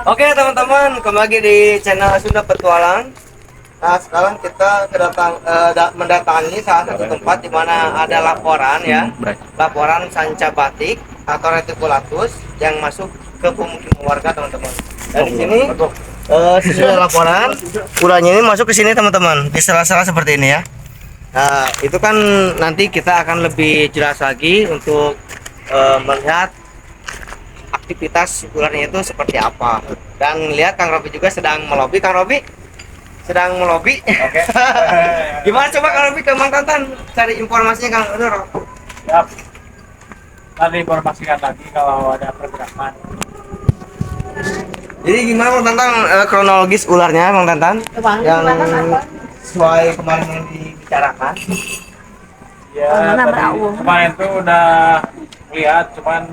Oke teman-teman, kembali lagi di channel Sunda Petualang. Nah sekarang kita mendatangi salah satu tempat di mana ada laporan ya, laporan sanca batik atau reticulatus yang masuk ke pemukiman warga teman-teman. Dan di sini sesuai laporan, ularnya ini masuk ke sini teman-teman, di sela-sela seperti ini ya. Nah itu kan nanti kita akan lebih jelas lagi untuk melihat aktivitas ularnya itu seperti apa. Dan lihat Kang Robi juga sedang melobi. Kang Robi sedang melobi. Oke. Gimana coba Kang Robi ke Mang Tantan cari informasinya Kang Nur? Siap. Tadi informasikan lagi kalau ada pergerakan. Jadi gimana Mang Tantan kronologis ularnya Mang Tantan? Yang sesuai kemarin yang dibicarakan. Ya, tadi kemarin tuh udah lihat, cuman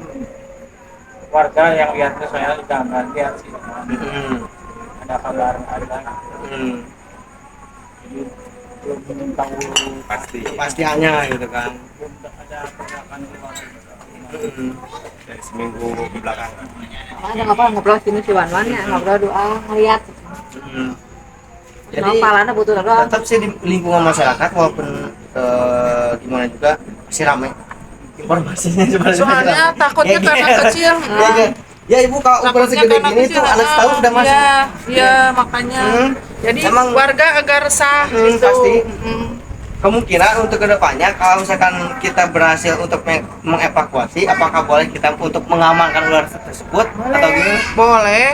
warga yang lihatnya saya udah nggak lihat sih. Ada kabar ada. Jadi belum tahu Pasti kepastiannya gitu kan. belum ada pergerakan keluar. Dari seminggu ke belakang. Ada ngobrol sini si Wan ya, ngobrol doa ngeliat. Jadi Palana butuh doa. tetap sih di lingkungan masyarakat walaupun gimana juga masih ramai informasinya Soalnya takutnya Ya, karena gitu. kecil. Ya ibu kalau ukuran Takutnya segede karena gini kecil. tuh anak setahun sudah masuk. Iya, makanya. Jadi Emang- warga agak resah gitu. Pasti. Kemungkinan untuk kedepannya kalau misalkan kita berhasil untuk mengevakuasi, apakah boleh kita untuk mengamankan ular tersebut atau gimana? Boleh.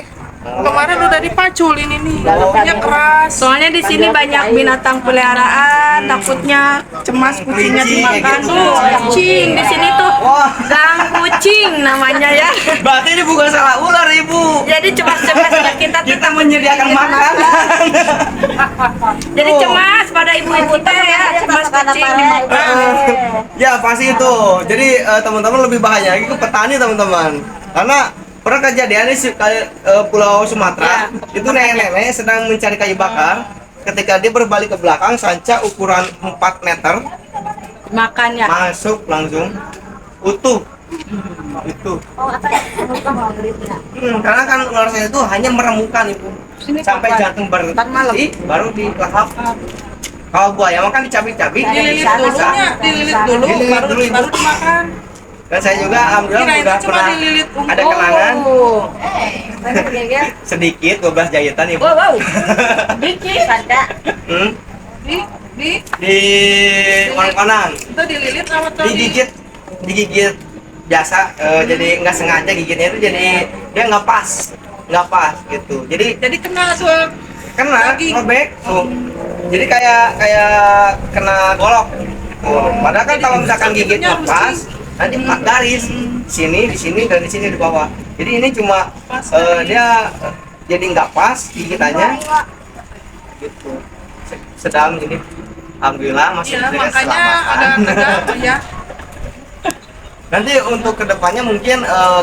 Kemarin udah dipaculin ini. Baunya keras. Soalnya di sini banyak binatang peliharaan, takutnya cemas kucingnya dimakan Kelinci, tuh. kayak gitu. Kucing di sini tuh Wah, gang kucing namanya ya. berarti ini bukan salah ular ibu. Jadi cemas-cemas ya kita tuh. Kita menyediakan makanan. Jadi cemas pada ibu-ibu teh ya, cemas kucing dimakan. Ya pasti itu. Jadi teman-teman lebih bahaya lagi ke petani teman-teman. Karena pernah kejadian di Pulau Sumatera itu nenek-nenek sedang mencari kayu bakar. Ketika dia berbalik ke belakang, sanca ukuran 4 meter Makannya. masuk langsung utuh. Itu. Karena kan ular saya itu hanya meremukan ibu sampai jantung berhenti baru dilahap. Kalau buaya makan dicabik-cabik, Dililit dulu, Dililit baru dulu, Ibu. baru dimakan. Dan saya juga alhamdulillah Kirain udah cuma pernah dililit ada kenangan Oh. sedikit 12 jahitan ibu. Wow, dikit ada. Hmm, Di di Konang itu dililit sama tuh. digigit biasa, jadi nggak sengaja gigitnya itu jadi dia nggak pas gitu. Jadi Kena tuh. kena Daging. robek tuh. Jadi kayak kena golok. Tuh. Padahal kan kalau misalkan gigitnya Harus pas, nanti 4 garis. Sini, di sini, dan di sini di bawah. Jadi ini cuma dia jadi nggak pas gigitannya. Gitu. Sedang ini. Alhamdulillah masih Iya, diberikan makanya keselamatan. agak ya. Nanti untuk kedepannya mungkin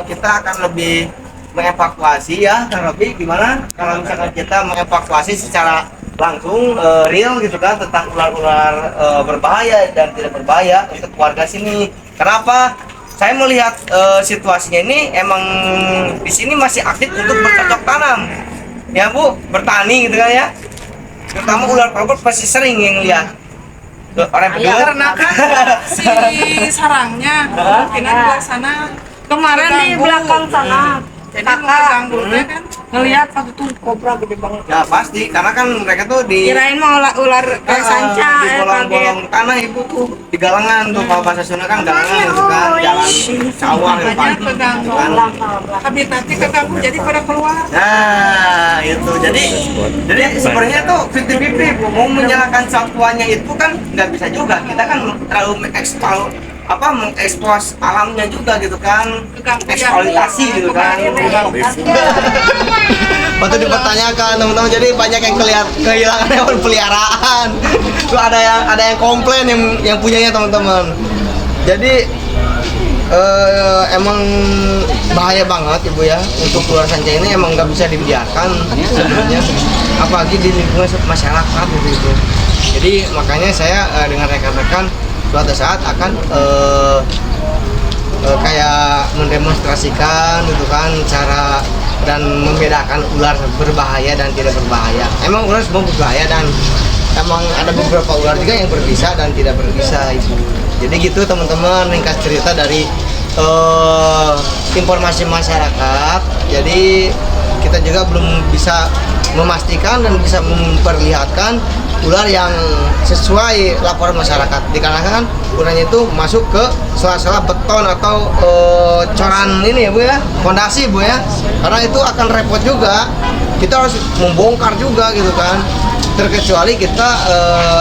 kita akan lebih mengevakuasi ya, Kang Robi, gimana kalau misalkan kita mengevakuasi secara langsung real gitu kan tentang ular-ular berbahaya dan tidak berbahaya untuk warga sini. Kenapa? Saya melihat situasinya ini emang di sini masih aktif untuk bercocok tanam, ya Bu, bertani gitu kan ya. Terutama ular perabot pasti sering yang lihat. Orang bedul. Karena kan si sarangnya mungkin di sana Kemarin di keganggu. belakang sana. Jadi mengganggu kan. Ngelihat waktu itu kobra gede banget. Ya pasti, karena kan mereka tuh di Kirain mau ular kayak sanca, di kaget. bolong-bolong tanah ibu tuh di galangan tuh, kalau bahasa Sunda kan galangan gitu kan, jalan sawah gitu kan. Makanya keganggu. Habitatnya keganggu jadi pada keluar. Nah itu jadi sebenarnya tuh 50-50 Bu. Mau menyalahkan satwanya itu kan nggak bisa juga, kita kan terlalu mengekspos alamnya juga gitu kan, eksploitasi gitu kan. Waktu dipertanyakan teman-teman, jadi banyak yang kehilangan hewan peliharaan. Tuh ada yang komplain yang punyanya teman-teman. Jadi emang bahaya banget ibu ya untuk ular sanca ini, emang nggak bisa dibiarkan sebenarnya, apalagi di lingkungan masyarakat gitu. Jadi makanya saya dengan rekan-rekan suatu saat akan kayak mendemonstrasikan gitu kan cara dan membedakan ular berbahaya dan tidak berbahaya. Emang ular semua berbahaya dan emang ada beberapa ular juga yang berbisa dan tidak berbisa, Ibu. Jadi gitu teman-teman, ringkas cerita dari informasi masyarakat. Jadi kita juga belum bisa memastikan dan bisa memperlihatkan ular yang sesuai laporan masyarakat, dikarenakan ularnya itu masuk ke sela-sela beton atau coran ini ya Bu ya, fondasi Bu ya, karena itu akan repot juga, kita harus membongkar juga gitu kan, terkecuali kita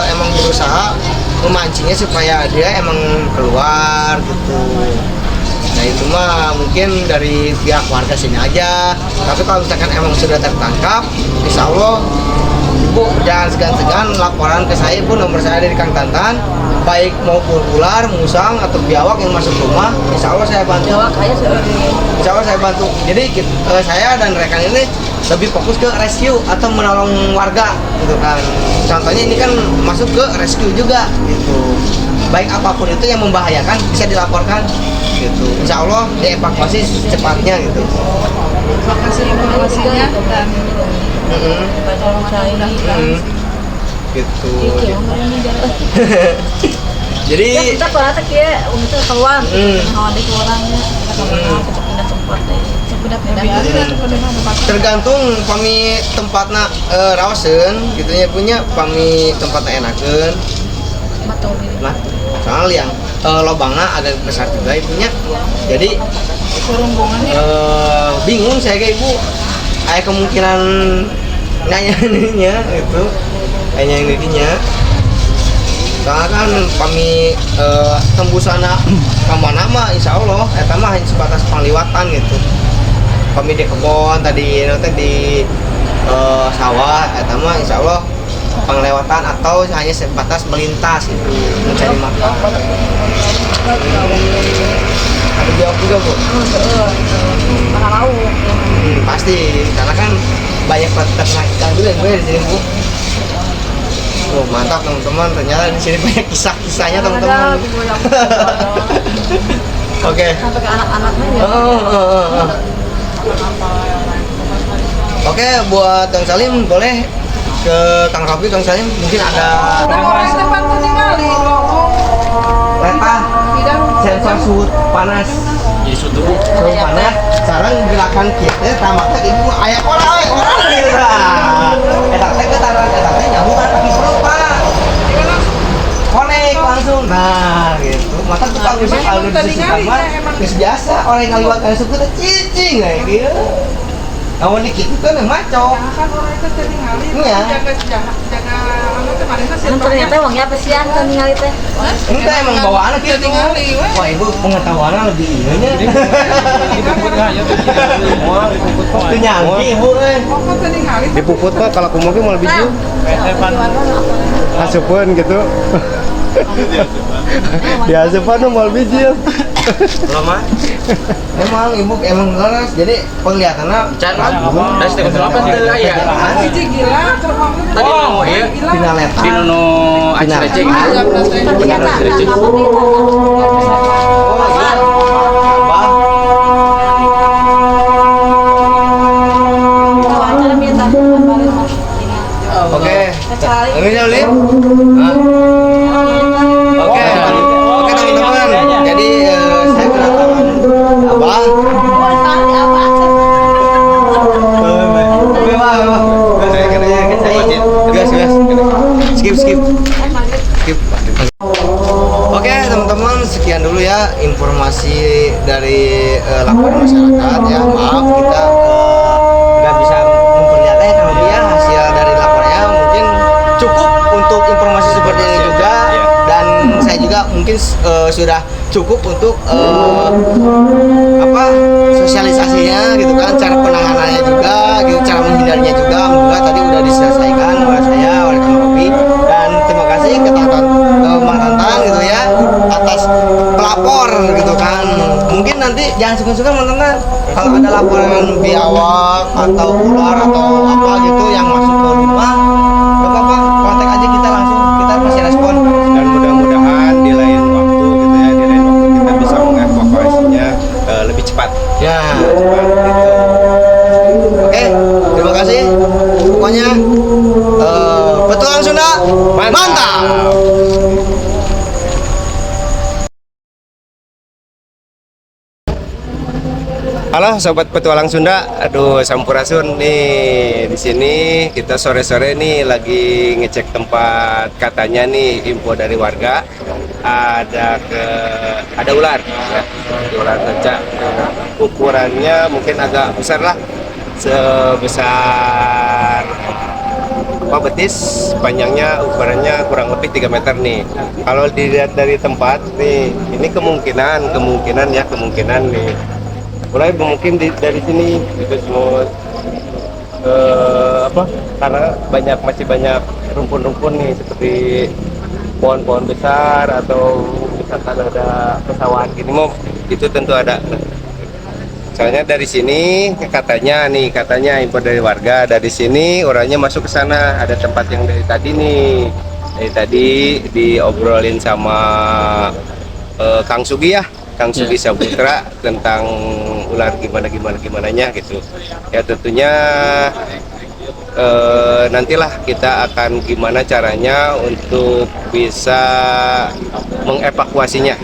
emang berusaha memancingnya supaya dia emang keluar gitu. Nah itu mah mungkin dari pihak warga sini aja, tapi kalau misalkan emang sudah tertangkap, insya Allah Ibu jangan segan-segan laporan ke saya Bu, nomor saya dari Kang Tantan, baik maupun ular, musang atau biawak yang masuk rumah, insya Allah saya bantu. Insya Allah saya bantu. Jadi saya dan rekan ini lebih fokus ke rescue atau menolong warga gitu kan. Contohnya ini kan masuk ke rescue juga gitu. Baik apapun itu yang membahayakan bisa dilaporkan gitu. Insya Allah dievakuasi secepatnya gitu. Terima kasih informasinya dan Gitu. Jadi kita pernah ya untuk keluar hawa di orangnya kita pindah tempat tergantung kami tempatnya rawasen gitunya punya kami tempatnya enakeun nah soalnya yang lobangnya agak besar juga ibunya, jadi bingung saya kayak Ibu, ada kemungkinan nanya ininya itu kayaknya yang dirinya soalnya kan kami tembusana kemana mah insya Allah eta mah hanya sebatas pengliwatan gitu, kami di kebun tadi nanti di sawah eta mah insya Allah penglewatan atau hanya sebatas melintas itu mencari makan. Ada jawab juga Bu? Pasti karena kan banyak peternak ikan juga yang di sini Bu. Oh mantap teman-teman, ternyata di sini banyak kisah-kisahnya teman-teman. Oke. sampai ke anak-anaknya ya. Oke, buat Kang Salim boleh ke Kang Robi, Kang Salim mungkin ada leta sensor suhu panas. Jadi suhu Suhu panas. Sekarang gerakan kita tamatnya ibu ayah orang gitu. Etak teh ketaruhan etak teh nyambung kan kaki perut Pak. Konek langsung. Nah, gitu. Maka tukang usuk kalau disusukan mah geus biasa orang yang ngaliwat kana suku teh cicing kayak gitu. Namun dikit itu kan maco. kan orang itu tadi ngali Iya. jaga anu teh manehna sih Ternyata uangnya apa sih yang ningali teh? Ini teh emang bawaannya gitu. Tinggali, weh. Wah, ibu pengetahuannya lebih ininya. dipuput lah ya semua dipuput mah. Itu nyangki ibu pokok tadi ngali Dipuput Pak kalau aku mungkin mau lebih jauh Depan asupan gitu. Di asupan tuh mau lebih jauh. lama. Emang ibu emang leres, jadi penglihatannya Das teh kontrol apa teh aya? hiji gila terbang Tadi mau ya final leta. di nu Final. acrecek. Ternyata apa nih? Oke. Ini Lin. Oke. Oke teman-teman. Jadi saya kedatangan Abah. Skip. Oke teman-teman, sekian dulu ya informasi dari laporan masyarakat ya. Maaf kita nggak bisa memperlihatkan kalau dia hasil dari laporannya mungkin cukup untuk informasi seperti ini juga, dan saya juga mungkin sudah cukup untuk sosialisasinya gitu kan, cara penanganannya juga gitu, cara menghindarinya juga alhamdulillah tadi udah diselesaikan oleh saya, oleh Kang Robi, dan terima kasih ke Mang Tantan gitu ya atas pelapor gitu kan. Mungkin nanti jangan suka-suka Mang Tantan kalau ada laporan biawak atau ular atau apa gitu yang masuk ke rumah, gak apa-apa, kontak aja kita langsung, kita pasti respon. Dan mudah-mudahan di lain waktu gitu ya, di lain waktu kita bisa mengevakuasinya lebih cepat. Ya. Cepat gitu. Halo sobat petualang Sunda, aduh Sampurasun nih di sini kita sore-sore nih lagi ngecek tempat, katanya nih info dari warga ada ular, ya, ular kaca. Ukurannya mungkin agak besar lah, sebesar apa betis, panjangnya ukurannya kurang lebih 3 meter nih. Kalau dilihat dari tempat nih, ini kemungkinan nih mulai mungkin dari sini gitu semua karena masih banyak rumpun-rumpun nih seperti pohon-pohon besar atau misalkan ada pesawahan gini mau itu tentu ada. Soalnya dari sini katanya info dari warga, dari sini orangnya masuk ke sana, ada tempat yang dari tadi diobrolin sama Kang Sugi Saputra tentang ular gimananya gitu ya. Tentunya nantilah kita akan gimana caranya untuk bisa mengevakuasinya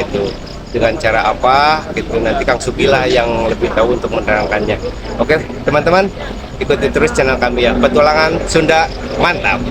gitu, dengan cara apa gitu, nanti Kang Sugi lah yang lebih tahu untuk menerangkannya. Oke teman-teman, ikuti terus channel kami ya, Petualangan Sunda, mantap.